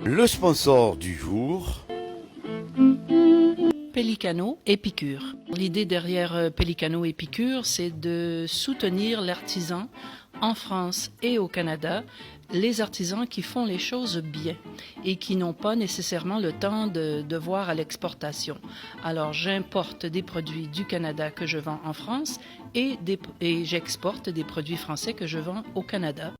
Le sponsor du jour. Pelicano Épicure. L'idée derrière Pelicano Épicure, c'est de soutenir l'artisan en France et au Canada, les artisans qui font les choses bien et qui n'ont pas nécessairement le temps de voir à l'exportation. Alors j'importe des produits du Canada que je vends en France et j'exporte des produits français que je vends au Canada.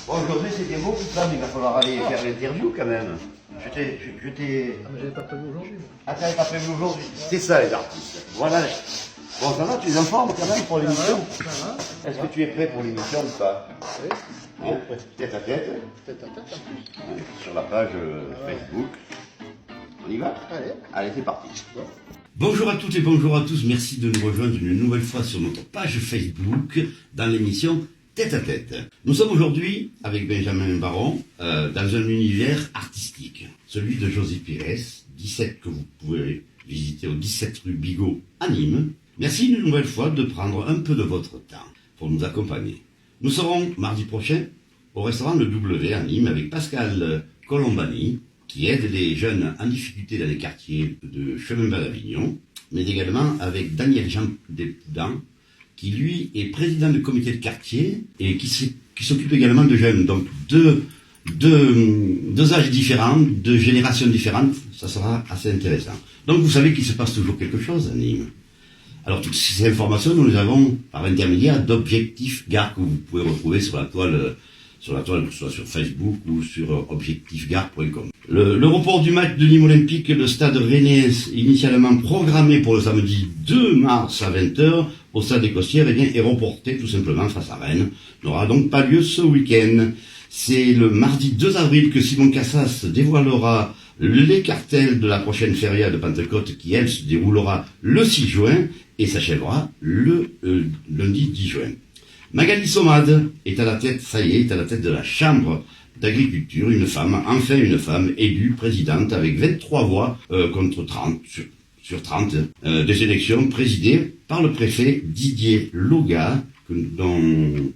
Bon, aujourd'hui c'était beau tout ça, mais il va falloir aller faire l'interview quand même. Je t'ai. Ah, mais j'avais pas prévu aujourd'hui. Ah, t'avais pas prévu aujourd'hui. C'est ça les artistes. Voilà. Bon, ça va, tu es en forme quand même pour l'émission. Ça va. Est-ce que tu es prêt pour l'émission ou pas? Oui. Bon, tête à tête, Tête à tête en plus. sur la page Facebook. On y va? Allez. Allez, c'est parti. Bon. Bonjour à toutes et bonjour à tous, merci de nous rejoindre une nouvelle fois sur notre page Facebook dans l'émission Tête à Tête. Nous sommes aujourd'hui avec Benjamin Baron dans un univers artistique, celui de José Pires, 17 que vous pouvez visiter au 17 rue Bigot à Nîmes. Merci une nouvelle fois de prendre un peu de votre temps pour nous accompagner. Nous serons mardi prochain au restaurant Le W à Nîmes avec Pascal Colombani, qui aide les jeunes en difficulté dans les quartiers de Chemin-Val-Avignon, mais également avec Daniel Jean Despoudans, qui lui est président du comité de quartier et qui s'occupe également de jeunes. Donc deux âges différents, deux générations différentes, ça sera assez intéressant. Donc vous savez qu'il se passe toujours quelque chose à Nîmes. Alors toutes ces informations, nous les avons par l'intermédiaire d'Objectif Gare que vous pouvez retrouver sur la toile, que ce soit sur Facebook ou sur objectifgare.com. Le report du match de Nîmes Olympique, le stade rennais, initialement programmé pour le samedi 2 mars à 20h au stade des Costières, est reporté tout simplement face à Rennes. N'aura donc pas lieu ce week-end. C'est le mardi 2 avril que Simon Cassas dévoilera les cartels de la prochaine feria de Pentecôte qui, elle, se déroulera le 6 juin et s'achèvera le lundi 10 juin. Magali Somade est à la tête, ça y est, est à la tête de la Chambre d'agriculture, une femme élue présidente avec 23 voix contre 30 sur 30 des élections présidées par le préfet Didier Loga,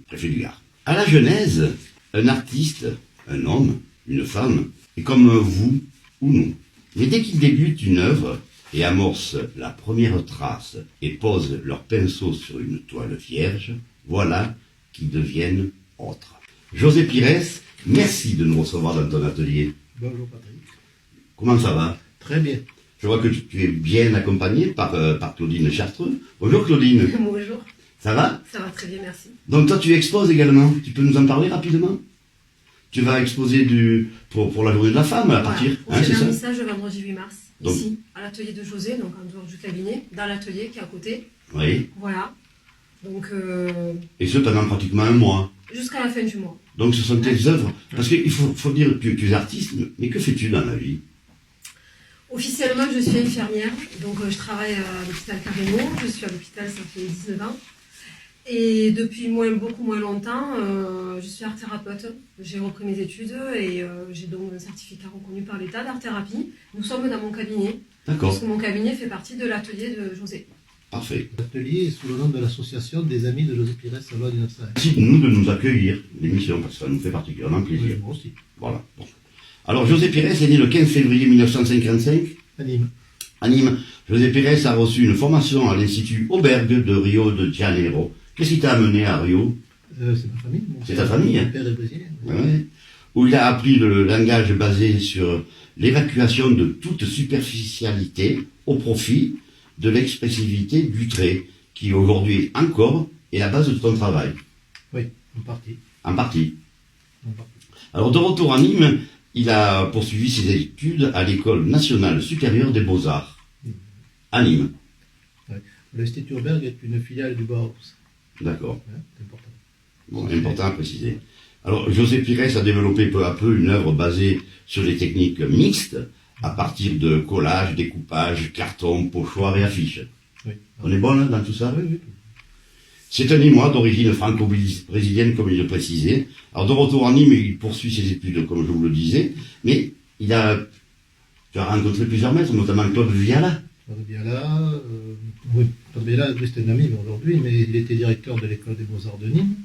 préfet du Gard. À la Genèse, un artiste, un homme, une femme, est comme vous ou nous. Mais dès qu'ils débutent une œuvre et amorcent la première trace et posent leur pinceau sur une toile vierge, voilà qu'ils deviennent autres. José Pires, merci de nous recevoir dans ton atelier. Bonjour Patrick. Comment ça va? Très bien. Je vois que tu es bien accompagné par Claudine Chartreux. Bonjour Claudine. Bonjour. Ça va? Ça va très bien, merci. Donc toi tu exposes également. Tu peux nous en parler rapidement? Tu vas exposer pour la journée de la femme à partir. Voilà. C'est J'ai ça? un message le vendredi 8 mars, Donc. ici, à l'atelier de José, donc en dehors du cabinet, dans l'atelier qui est à côté. Oui. Voilà. Donc, Et ce pendant pratiquement un mois. jusqu'à la fin du mois. Donc ce sont tes œuvres. Parce qu'il faut dire que tu es artiste, mais que fais-tu dans la vie? Officiellement, je suis infirmière, donc je travaille à l'hôpital Carreno. Je suis à l'hôpital, ça fait 19 ans. Et depuis beaucoup moins longtemps, je suis art thérapeute. J'ai repris mes études et j'ai donc un certificat reconnu par l'État d'art-thérapie. Nous sommes dans mon cabinet, D'accord. parce que mon cabinet fait partie de l'atelier de José. Parfait. L'atelier est sous le nom de l'association des amis de José Pires à loi 1901. Merci de nous accueillir, l'émission, parce que ça nous fait particulièrement plaisir. Moi aussi. Voilà. Bon. Alors José Pires est né le 15 février 1955 À Nîmes. à Nîmes. José Pires a reçu une formation à l'Institut Aubergue de Rio de Janeiro. Qu'est-ce qui t'a amené à Rio? C'est ma famille. C'est ta famille, hein? Mon père est brésilien. Ouais. Où il a appris le langage basé sur l'évacuation de toute superficialité au profit de l'expressivité du trait, qui aujourd'hui encore est la base de ton travail. Oui, en partie. En partie. En partie. Alors de retour à Nîmes, il a poursuivi ses études à l'École nationale supérieure des beaux-arts, à Nîmes. Ouais. L'Institut Aubergue est une filiale du Bauhaus. D'accord. Hein, c'est important. Bon, important à préciser. Alors, José Pires a développé peu à peu une œuvre basée sur les techniques mixtes, à partir de collage, découpage, carton, pochoir et affiches. Oui. On est bon là dans tout ça? Oui, oui. C'est un Nîmois d'origine franco-brésilienne, comme il le précisait. Alors, de retour en Nîmes, il poursuit ses études, comme je vous le disais, mais tu as rencontré plusieurs maîtres, notamment Claude Viala. Claude Viala, oui, Claude Viala, lui, c'était un ami aujourd'hui, mais il était directeur de l'école des Beaux-Arts de Nîmes.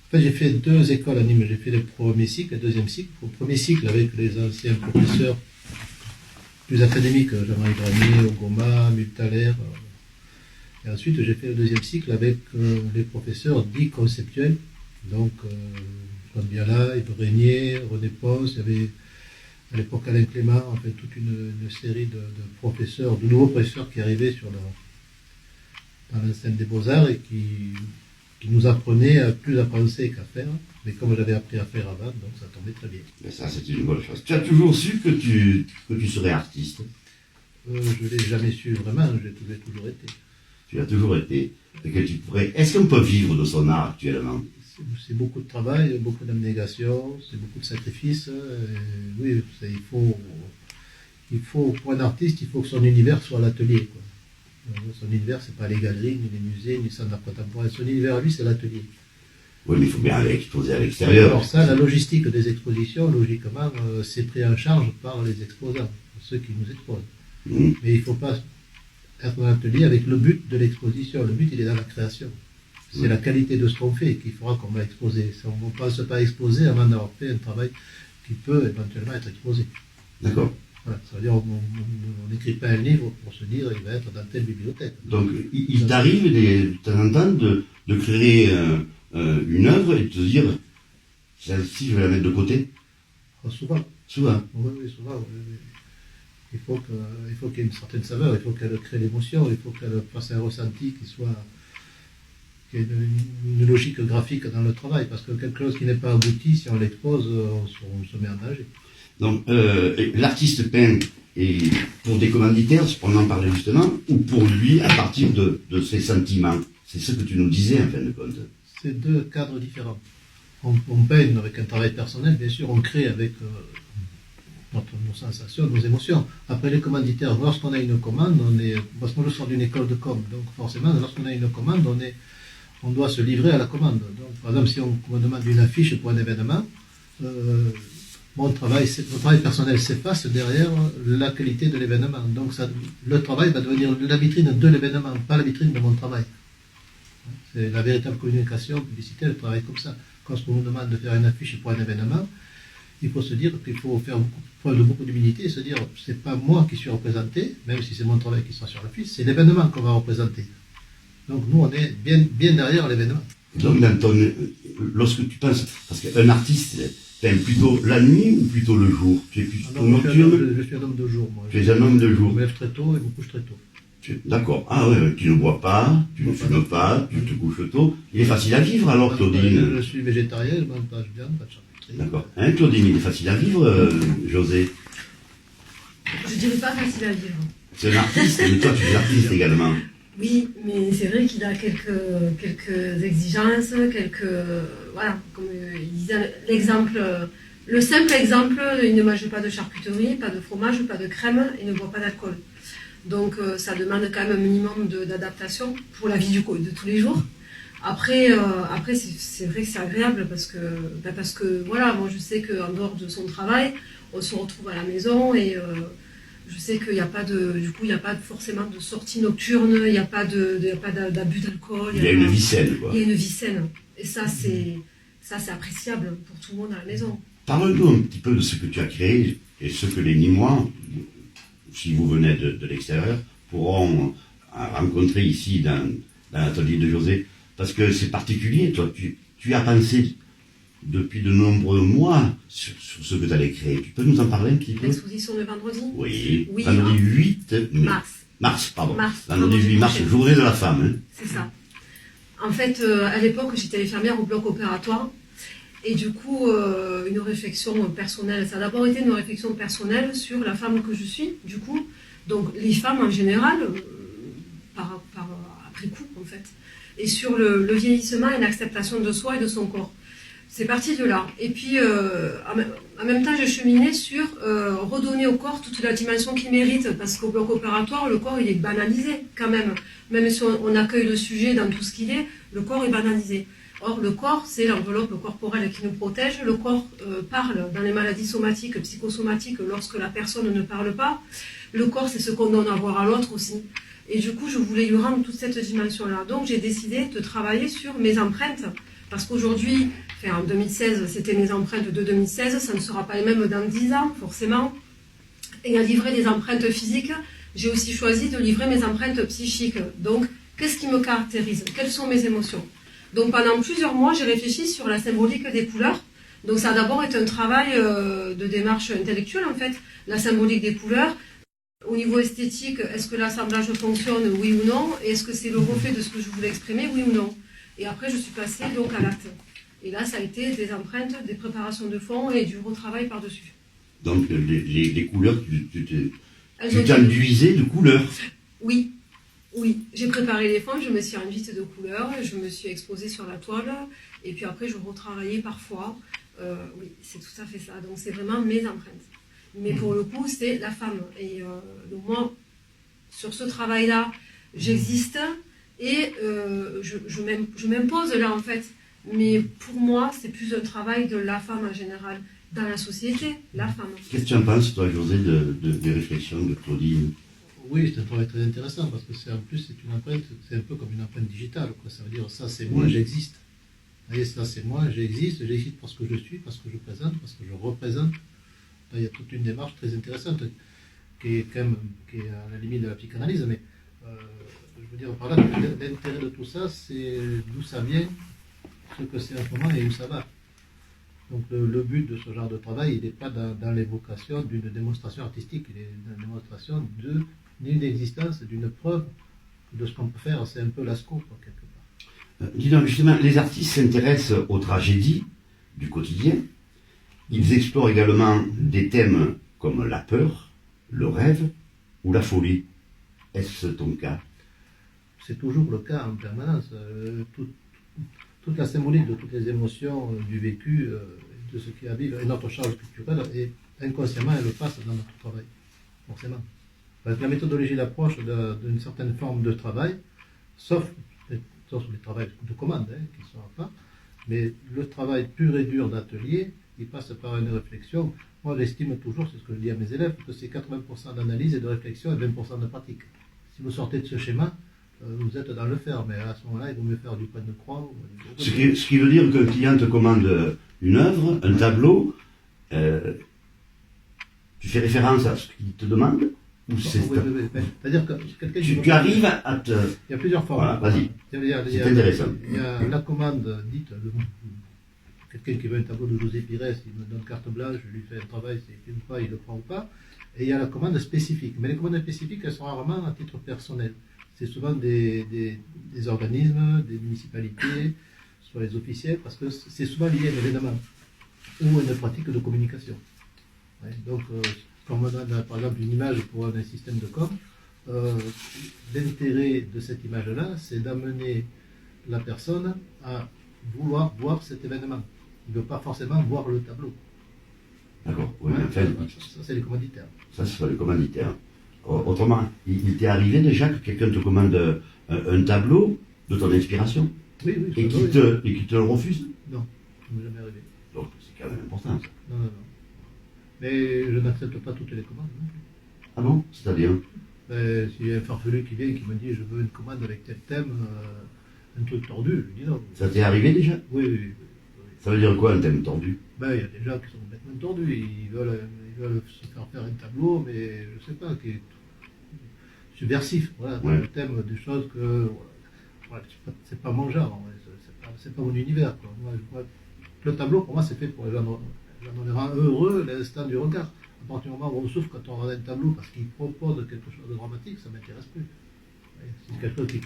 En fait, j'ai fait 2 écoles à Nîmes. J'ai fait le premier cycle et le deuxième cycle. Au premier cycle, avec les anciens professeurs plus académiques, Jean-Marie Granier, Ogoma, Multaler. Et ensuite, j'ai fait le deuxième cycle avec les professeurs dits conceptuels. Donc, Claude Viala, Yves Régnier, René Ponce, il y avait à l'époque Alain Clément, en fait, toute une série de professeurs, de nouveaux professeurs qui arrivaient dans l'enceinte des Beaux-Arts et qui nous apprenaient plus à penser qu'à faire. Mais comme j'avais appris à faire avant, donc ça tombait très bien. Mais ça, c'est une bonne chose. Tu as toujours su que tu serais artiste? Je ne l'ai jamais su vraiment, j'ai toujours été. Tu as toujours été. Et que tu pourrais... Est-ce qu'on peut vivre de son art actuellement? C'est beaucoup de travail, beaucoup d'abnégation, c'est beaucoup de sacrifices. Oui, il faut, pour un artiste, il faut que son univers soit l'atelier. Son univers, c'est pas les galeries, ni les musées, ni le centre d'art contemporain. Son univers, lui, c'est l'atelier. Oui, mais il faut bien aller exposer à l'extérieur. Alors ça, la logistique des expositions, logiquement, c'est pris en charge par les exposants, ceux qui nous exposent. Mmh. Mais il ne faut pas être dans l'atelier avec le but de l'exposition. Le but, il est dans la création. C'est la qualité de ce qu'on fait qu'il faudra qu'on va exposer. On ne pense pas exposer avant d'avoir fait un travail qui peut éventuellement être exposé. D'accord. Voilà, ça veut dire on n'écrit pas un livre pour se dire il va être dans telle bibliothèque. Donc, il t'arrive de temps en temps de créer une œuvre et de te dire, celle-ci, je vais la mettre de côté? Souvent. Souvent. Oui, souvent. Oui. Il faut qu'il y ait une certaine saveur, il faut qu'elle crée l'émotion, il faut qu'elle fasse un ressenti qu'il y ait une logique graphique dans le travail, parce que quelque chose qui n'est pas abouti, si on l'expose, on se met en danger. Donc, l'artiste peint et pour des commanditaires, on en parlait justement, ou pour lui à partir de ses sentiments. C'est ce que tu nous disais en fin de compte. C'est 2 cadres différents. On peint avec un travail personnel, bien sûr, on crée avec nos sensations, nos émotions. Après les commanditaires, lorsqu'on a une commande, parce que moi je sors d'une école de com, donc forcément, lorsqu'on a une commande, on doit se livrer à la commande. Donc, par exemple, si on me demande une affiche pour un événement, mon travail personnel s'efface derrière la qualité de l'événement. Donc le travail va devenir la vitrine de l'événement, pas la vitrine de mon travail. C'est la véritable communication publicitaire, le travail comme ça. Quand on nous demande de faire une affiche pour un événement, il faut se dire qu'il faut faire preuve de beaucoup d'humilité et se dire c'est pas moi qui suis représenté, même si c'est mon travail qui sera sur l'affiche, c'est l'événement qu'on va représenter. Donc nous on est bien derrière l'événement. Donc lorsque tu penses, parce qu'un artiste peint plutôt la nuit ou plutôt le jour? Tu es plutôt nocturne? Je suis un homme de jour, moi. Tu es un homme de jour. Je me lève très tôt et me couche très tôt. D'accord. Ah oui, tu ne bois pas, tu ne fumes pas, tu te couches tôt. Il est facile à vivre alors, Claudine? Je suis végétarien, je mange pas de viande, pas de charcuterie. D'accord. Hein, Claudine, il est facile à vivre, José? Je dirais pas facile à vivre. C'est un artiste, mais toi tu es artiste également. Oui, mais c'est vrai qu'il a quelques exigences, voilà, comme il disait, le simple exemple, il ne mange pas de charcuterie, pas de fromage, pas de crème, il ne boit pas d'alcool. Donc ça demande quand même un minimum d'adaptation pour la vie de tous les jours. Après c'est vrai que c'est agréable parce que voilà, moi je sais qu'en dehors de son travail, on se retrouve à la maison et je sais qu'il n'y a pas forcément de sortie nocturne, il n'y a pas d'abus d'alcool. Il y a une vie saine, quoi. Il y a une vie saine. Et ça, c'est appréciable pour tout le monde à la maison. Parle-nous un petit peu de ce que tu as créé et ce que les Nîmois, si vous venez de l'extérieur, pourront rencontrer ici dans l'atelier de José. Parce que c'est particulier, toi, tu as pensé depuis de nombreux mois sur ce que tu allais créer. Tu peux nous en parler un petit peu? L'exposition de vendredi? Oui, oui, vendredi 8 mars, vendredi 8 mars, journée de la femme. Hein. C'est ça. En fait, à l'époque, j'étais infirmière au bloc opératoire. Et du coup, une réflexion personnelle. Ça a d'abord été une réflexion personnelle sur la femme que je suis, du coup. Donc, les femmes en général, après coup, en fait. et sur le vieillissement et l'acceptation de soi et de son corps. C'est parti de là. Et puis, en même temps, j'ai cheminé sur redonner au corps toute la dimension qu'il mérite, parce qu'au bloc opératoire, le corps, il est banalisé quand même. Même si on accueille le sujet dans tout ce qu'il est, le corps est banalisé. Or, le corps, c'est l'enveloppe corporelle qui nous protège. Le corps parle dans les maladies somatiques, psychosomatiques, lorsque la personne ne parle pas. Le corps, c'est ce qu'on donne à voir à l'autre aussi. Et du coup, je voulais lui rendre toute cette dimension-là. Donc, j'ai décidé de travailler sur mes empreintes. Parce qu'aujourd'hui, en 2016, c'était mes empreintes de 2016, ça ne sera pas les mêmes dans 10 ans, forcément. Et à livrer des empreintes physiques, j'ai aussi choisi de livrer mes empreintes psychiques. Donc, qu'est-ce qui me caractérise? Quelles sont mes émotions? Donc, pendant plusieurs mois, j'ai réfléchi sur la symbolique des couleurs. Donc, ça a d'abord été un travail de démarche intellectuelle, en fait, la symbolique des couleurs. Au niveau esthétique, est-ce que l'assemblage fonctionne, oui ou non? Et est-ce que c'est le reflet de ce que je voulais exprimer, oui ou non? Et après, je suis passée donc à l'acte. Et là, ça a été des empreintes, des préparations de fond et du retravail par-dessus. Donc les couleurs, tu t'enduisais de couleurs. Oui, oui. J'ai préparé les fonds, je me suis enduite de couleurs, je me suis exposée sur la toile, et puis après, je retravaillais parfois. Oui, c'est tout à fait ça. Donc, c'est vraiment mes empreintes. Mais pour le coup, c'est la femme. Et donc, moi, sur ce travail-là, j'existe. Et je m'impose là en fait, mais pour moi c'est plus un travail de la femme en général, dans la société, la femme. Qu'est-ce que tu en penses toi José des réflexions de Claudine? Oui, c'est un travail très intéressant parce que en plus c'est une empreinte, c'est un peu comme une empreinte digitale, quoi. Ça veut dire ça c'est moi, j'existe. Vous voyez, ça c'est moi, j'existe parce que je suis, parce que je présente, parce que je représente. Là, il y a toute une démarche très intéressante qui est à la limite de la psychanalyse, mais je veux dire par là, l'intérêt de tout ça, c'est d'où ça vient, ce que c'est en ce moment et où ça va. Donc le but de ce genre de travail, il n'est pas dans l'évocation d'une démonstration artistique, il est dans la démonstration d'une existence, d'une preuve de ce qu'on peut faire. C'est un peu Lascaux, quoi, quelque part. Dis donc, justement, les artistes s'intéressent aux tragédies du quotidien. Ils explorent également des thèmes comme la peur, le rêve ou la folie. Est-ce ton cas? C'est toujours le cas en permanence. Toute la symbolique de toutes les émotions du vécu, de ce qui habite, et notre charge culturelle, et inconsciemment, elle passe dans notre travail, forcément. Parce que la méthodologie d'approche d'une certaine forme de travail, sauf les travails de commande, qui sont à part, mais le travail pur et dur d'atelier, il passe par une réflexion. Moi, j'estime toujours, c'est ce que je dis à mes élèves, que c'est 80% d'analyse et de réflexion et 20% de pratique. Si vous sortez de ce schéma, vous êtes dans le faire, mais à ce moment-là, il vaut mieux faire du point de croix. Ce qui veut dire qu'un client te commande une œuvre, un tableau, tu fais référence à ce qu'il te demande ou c'est oui. C'est-à-dire que quelqu'un tu arrives à te... Il y a plusieurs formes. Voilà, vas-y. C'est intéressant. Il y a la commande dite, quelqu'un qui veut un tableau de José Pires, il me donne carte blanche, je lui fais un travail, s'il filme pas, il le prend ou pas. Et il y a la commande spécifique. Mais les commandes spécifiques, elles sont rarement à titre personnel. C'est souvent des organismes, des municipalités, soit les officiels, parce que c'est souvent lié à un événement ou à une pratique de communication. Ouais, donc, comme on a par exemple une image pour un système de com, l'intérêt de cette image-là, c'est d'amener la personne à vouloir voir cet événement. Il ne veut pas forcément voir le tableau. D'accord, oui, Ouais, en fait, ça c'est les commanditaires. ça c'est les commanditaires. Autrement, il t'est arrivé déjà que quelqu'un te commande un tableau de ton inspiration Oui, et qui te le refuse? Non, ça ne m'est jamais arrivé. Donc c'est quand même important ça. Non. Mais je n'accepte pas toutes les commandes. Non. Ah bon? C'est-à-dire? S'il y a un farfelu qui vient et qui me dit je veux une commande avec tel thème, un truc tordu, je lui dis non. Ça t'est arrivé déjà? Oui. Ça veut dire quoi un thème tordu? Il y a des gens qui sont complètement tordus, ils veulent se faire un tableau, mais je sais pas, qui est subversif, voilà, Ouais. le thème des choses que voilà, c'est pas mon genre, c'est pas mon univers, quoi. Moi, le tableau pour moi c'est fait pour les gens on les rend heureux l'instant du regard. À partir du moment où on souffre quand on regarde un tableau parce qu'il propose quelque chose de dramatique, ça ne m'intéresse plus. C'est quelque chose qui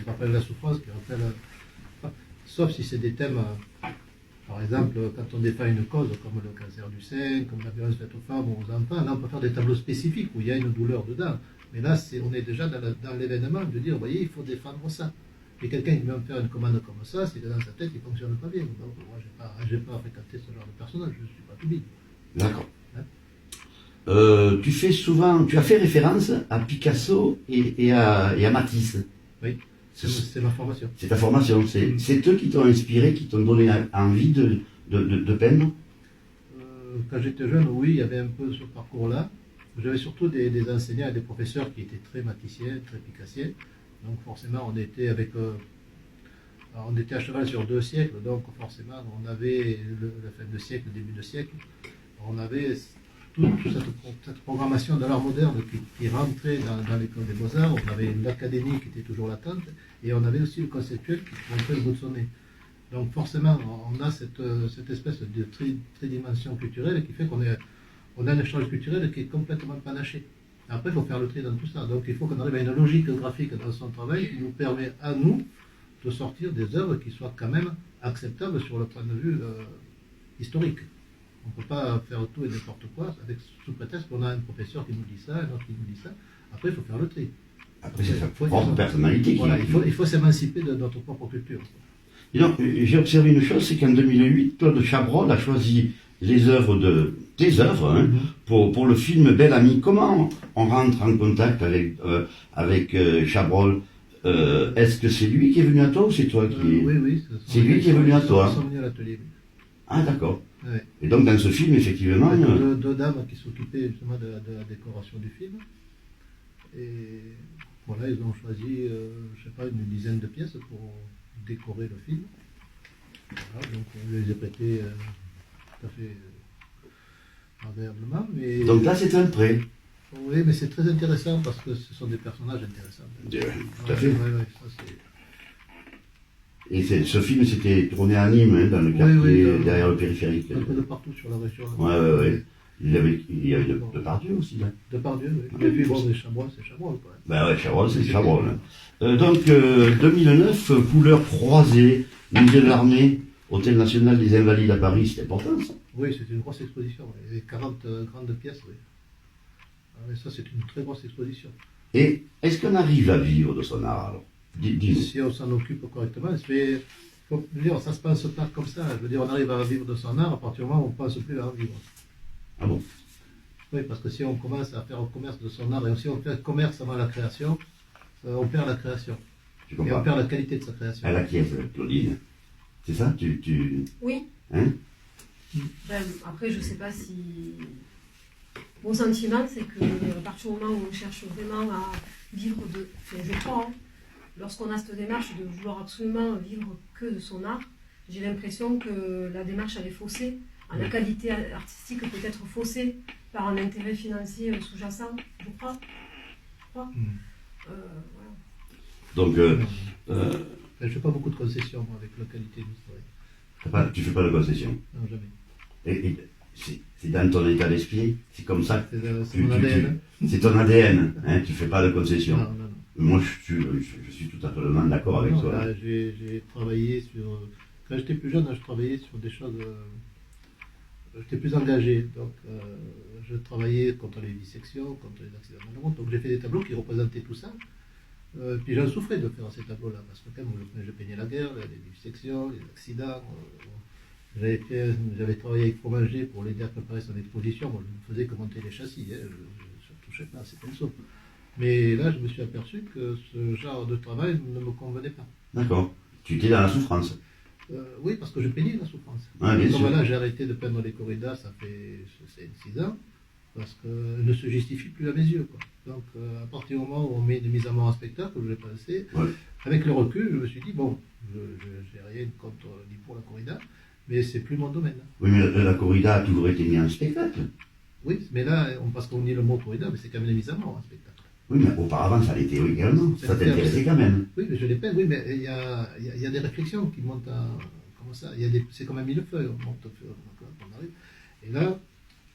rappelle la souffrance, qui rappelle... Sauf si c'est des thèmes, par exemple, quand on défend une cause, comme le cancer du sein, comme la violence faite aux femmes ou aux enfants, là on peut faire des tableaux spécifiques où il y a une douleur dedans. Mais là, on est déjà dans l'événement de dire, vous voyez, il faut défendre ça. Et quelqu'un qui vient me faire une commande comme ça, c'est que dans sa tête, il ne fonctionne pas bien. Donc, moi, je n'ai pas fréquenté ce genre de personnage, je ne suis pas tout bide. D'accord. Hein? Tu as fait référence à Picasso et à Matisse. Oui, c'est ma formation. C'est ta formation. C'est eux qui t'ont inspiré, qui t'ont donné envie de peindre. Quand j'étais jeune, oui, il y avait un peu ce parcours-là. J'avais surtout des enseignants et des professeurs qui étaient très maticiens, très picassiens. Donc forcément, on était à cheval sur 2 siècles. Donc forcément, on avait la fin de siècle, le début de siècle. On avait toute cette programmation de l'art moderne qui rentrait dans l'école des beaux-arts. On avait l'académie qui était toujours latente. Et on avait aussi le conceptuel qui montrait le bout de son nez. Donc forcément, on a cette espèce de tridimension culturelle qui fait qu'on a un échange culturel qui est complètement panaché. Après, il faut faire le tri dans tout ça. Donc il faut qu'on arrive à une logique graphique dans son travail qui nous permet à nous de sortir des œuvres qui soient quand même acceptables sur le point de vue historique. On ne peut pas faire tout et n'importe quoi sous prétexte qu'on a un professeur qui nous dit ça, un autre qui nous dit ça. Après, il faut faire le tri. Après, c'est sa propre personnalité. Voilà, il faut s'émanciper de notre propre culture. Et donc, j'ai observé une chose, c'est qu'en 2008, Claude Chabrol a choisi tes œuvres, hein, pour le film Bel Ami. Comment on rentre en contact avec Chabrol? Est-ce que c'est lui qui est venu à toi ou c'est toi qui... Oui. C'est lui qui est venu à toi. Ils sont venus à l'atelier. Ah, d'accord. Ouais. Et donc, dans ce film, effectivement... Avec deux dames qui s'occupaient justement de la décoration du film. Et voilà, ils ont choisi, je sais pas, une dizaine de pièces pour décorer le film. Voilà, donc on les a prêtées tout à fait agréablement. Mais... Donc là, c'est un prêt. Oui, mais c'est très intéressant parce que ce sont des personnages intéressants. Tout à fait. Ouais, ça, Et ce film s'était tourné à Nîmes, hein, dans le quartier, oui, derrière le périphérique. un peu de partout sur la région. Ouais. Il y avait Depardieu aussi, là. Depardieu, oui. Et puis bon, les Chabrol, c'est Chabrol, quoi. Ben ouais, Chabrol, c'est Chabrol. Donc, 2009, couleurs croisées, musée de l'armée, Hôtel National des Invalides à Paris, c'est important, ça. Oui, c'est une grosse exposition. Il y avait 40 grandes pièces, oui. Ah, et ça, c'est une très grosse exposition. Et est-ce qu'on arrive à vivre de son art, alors? Dis-nous. Si on s'en occupe correctement, faut dire, ça se passe pas comme ça. Je veux dire, on arrive à vivre de son art à partir du moment où on ne pense plus à en vivre. Ah bon? Oui, parce que si on commence à faire un commerce de son art, et si on fait commerce avant la création, on perd la création. Tu Et comprends? on perd la qualité de sa création. À la Kiev, Claudine. C'est ça? Oui. Hein? Ben, après, je ne sais pas si... Mon sentiment, c'est qu'à partir du moment où on cherche vraiment à vivre de... Enfin, je crois, hein, lorsqu'on a cette démarche de vouloir absolument vivre que de son art, j'ai l'impression que la démarche, elle est faussée. La qualité artistique peut être faussée par un intérêt financier sous-jacent, je crois. Voilà. Donc, Je ne fais pas beaucoup de concessions, moi, avec la qualité d'histoire. tu fais pas de concession. Non, jamais. Et c'est dans ton état d'esprit, c'est comme ça. C'est mon ADN. C'est ton ADN, hein, tu fais pas de concession. Non. Moi, je suis tout à fait d'accord avec Non, toi. là, j'ai travaillé sur... Quand j'étais plus jeune, je travaillais sur des choses... J'étais plus engagé, donc je travaillais contre les dissections, contre les accidents de la route, donc j'ai fait des tableaux qui représentaient tout ça. Puis j'en souffrais de faire ces tableaux-là, parce que quand même, je peignais la guerre, les dissections, les accidents. J'avais travaillé avec Fromager pour l'aider à préparer son exposition. Moi, je ne faisais que monter les châssis, je ne touchais pas à ces pinceaux. Mais là, je me suis aperçu que ce genre de travail ne me convenait pas. D'accord. Tu étais dans la souffrance. Oui, parce que je peignais la souffrance. Ah, bien comme sûr. là, j'ai arrêté de peindre les corridas, ça fait 6 ans, parce qu'elles ne se justifient plus à mes yeux, quoi. Donc, à partir du moment où on met des mises à mort en spectacle, je l'ai pensé, avec le recul, je me suis dit, bon, je n'ai rien contre ni pour la corrida, mais c'est plus mon domaine. Oui, mais la corrida a toujours été mise en spectacle. Oui, mais là, parce qu'on dit le mot corrida, mais c'est quand même des mises à mort en spectacle. Oui, mais auparavant, ça l'était également. Ça t'intéressait quand même. Oui, mais je les peins, oui, mais il y a des réflexions qui montent à... Comment ça? C'est comme un millefeuille, on monte au fur et à mesure qu'on arrive. Et là,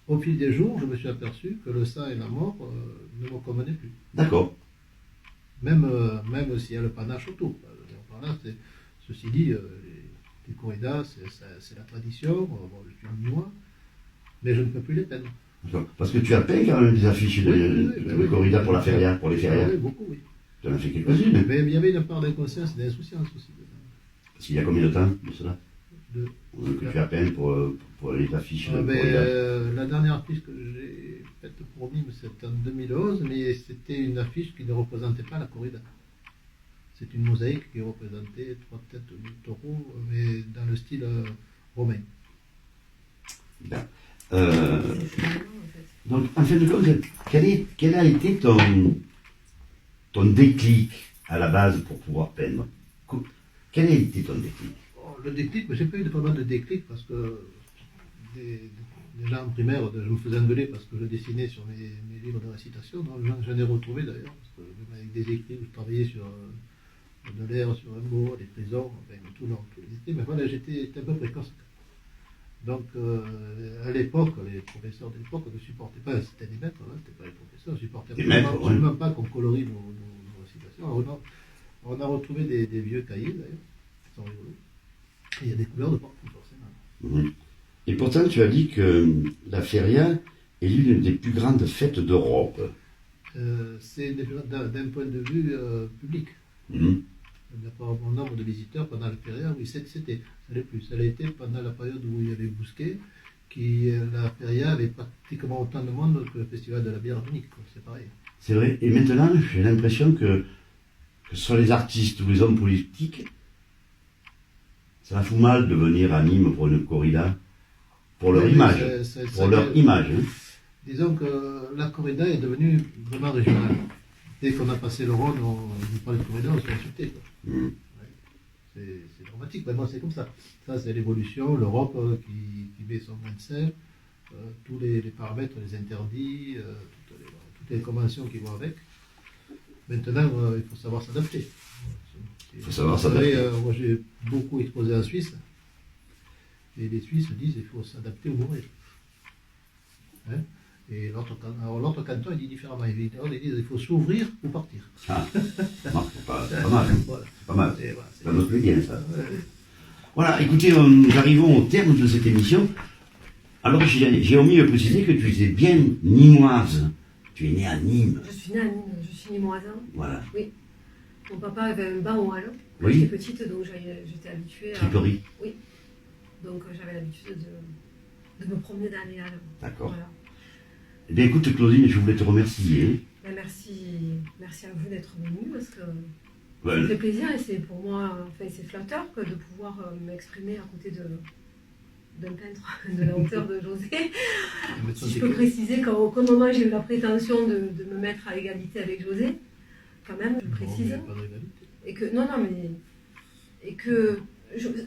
au fil des jours, je me suis aperçu que le sang et la mort ne me convenaient plus. D'accord. Même s'il y a le panache autour. Voilà, ceci dit, les corridas, c'est la tradition, bon, je suis minois, mais je ne peux plus les peindre. Parce que tu as peint quand même des affiches de corrida pour la feria, pour les férias. Oui, beaucoup, oui. Tu en as fait quelques-unes. Mais il y avait une part d'inconscience et d'insouciance aussi. Parce qu'il y a combien de temps de cela De- que tu as peint pour les affiches Ah, de ben, corrida. la dernière affiche que j'ai faite pour Nîmes, c'était en 2011, mais c'était une affiche qui ne représentait pas la corrida. C'est une mosaïque qui représentait 3 têtes de taureau, mais dans le style romain. Bien. C'est finalement, en fait. Donc, en fin de compte, quel a été ton déclic à la base pour pouvoir peindre? Quel a été ton déclic? Oh, le déclic, mais j'ai pas eu vraiment de déclic parce que déjà en primaire, je me faisais engueuler parce que je dessinais sur mes livres de récitation. Donc, j'en ai retrouvé d'ailleurs, parce que même avec des écrits où je travaillais sur de l'air, sur Rimbaud, les prisons, enfin, tout les écrits, mais voilà, j'étais un peu précoce. Donc, à l'époque, les professeurs de l'époque ne supportaient pas, c'était des maîtres, hein, c'était pas les professeurs, ne supportaient Des maîtres, ouais. absolument pas qu'on colorie nos récitations. Alors, on a retrouvé des vieux cahiers d'ailleurs, qui sont rigolos. Et il y a des couleurs de partout, forcément. Mhm. Et pourtant, tu as dit que la feria est l'une des plus grandes fêtes d'Europe. C'est d'un point de vue public. Mhm. Il n'y a pas un bon nombre de visiteurs pendant la feria, oui, c'était, ça l'est plus. Ça l'a été pendant la période où il y avait Bousquet, la feria avait pratiquement autant de monde que le festival de la bière unique, c'est pareil. C'est vrai. Et maintenant, j'ai l'impression que ce soit les artistes ou les hommes politiques, ça fout mal de venir à Nîmes pour une corrida, pour leur Oui, image. ça- Leur image. Hein. Disons que la corrida est devenue vraiment régionale. Dès qu'on a passé le Rhône, on nous parle de corrida, on se fait insulter, quoi. Mhm. C'est dramatique, vraiment c'est comme ça. Ça c'est l'évolution, l'Europe qui met son grain de sel, tous les paramètres, les interdits, toutes les conventions qui vont avec. Maintenant, il faut savoir s'adapter. Il faut savoir Vous savez, s'adapter. moi j'ai beaucoup exposé en Suisse, et les Suisses disent qu'il faut s'adapter ou mourir. Hein, et l'autre canton il dit différemment, ils disent qu'il faut s'ouvrir ou partir. Ah, non, c'est pas mal. Hein. Voilà. C'est pas mal. Et voilà, Ça me plaît bien, ça. Ouais. Voilà, écoutez, nous arrivons au terme de cette émission. Alors, j'ai omis de préciser que tu étais bien nîmoise. Tu es née à Nîmes. Je suis née à Nîmes, je suis nîmoisin. Voilà. Mon papa avait un bar au Hall. Oui. J'étais petite, donc j'étais habituée à... Triperie. Donc j'avais l'habitude de me promener dans les halles. D'accord. Voilà. Eh bien, écoute, Claudine, je voulais te remercier. Ben, merci à vous d'être venu parce que ça Ouais, me fait plaisir et c'est pour moi, enfin, c'est flatteur que de pouvoir m'exprimer à côté d'un peintre de la hauteur de José. Si je peux préciser qu'au moment où j'ai eu la prétention de me mettre à égalité avec José, quand même, je précise. Non, mais pas de rivalité. Et que, non, mais. Et que.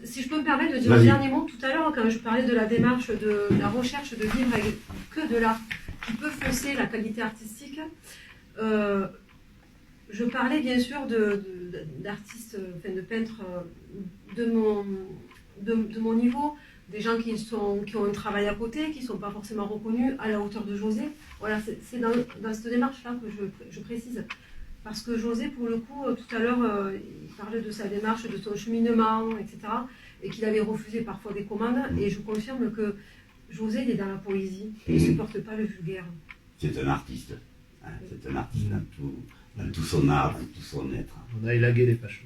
Si je peux me permettre de dire un Vas-y. dernier mot, tout à l'heure, quand je parlais de la démarche, de la recherche de vivre avec que de l'art qui peut fausser la qualité artistique, je parlais bien sûr d'artistes, enfin de peintres de mon niveau, des gens qui ont un travail à côté, qui ne sont pas forcément reconnus à la hauteur de José. Voilà, c'est dans cette démarche-là que je précise. Parce que José, pour le coup, tout à l'heure, il parlait de sa démarche, de son cheminement, etc. Et qu'il avait refusé parfois des commandes. Et je confirme que José, il est dans la poésie. Et il ne supporte pas le vulgaire. c'est un artiste. Hein, c'est un artiste dans tout son art, dans tout son être. On a élagué les fâcheux.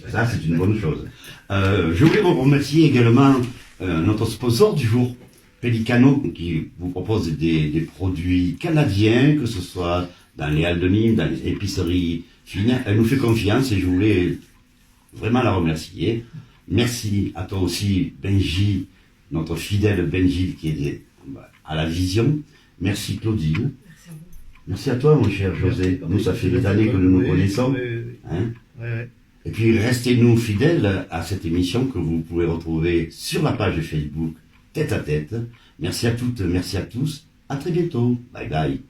Ça, c'est une bonne chose. Je voulais vous remercier également notre sponsor du jour, Pelicano, qui vous propose des produits canadiens, que ce soit dans les halles de Nîmes, dans les épiceries fines. Elle nous fait confiance et je voulais vraiment la remercier. Merci à toi aussi, Benji, notre fidèle Benji qui est à la vision. Merci Claudine. Merci à vous. Merci à toi, mon cher José. Nous, ça fait des années que nous nous connaissons. Hein. Ouais. Et puis, restez-nous fidèles à cette émission que vous pouvez retrouver sur la page Facebook Tête à Tête. Merci à toutes, merci à tous. À très bientôt. Bye bye.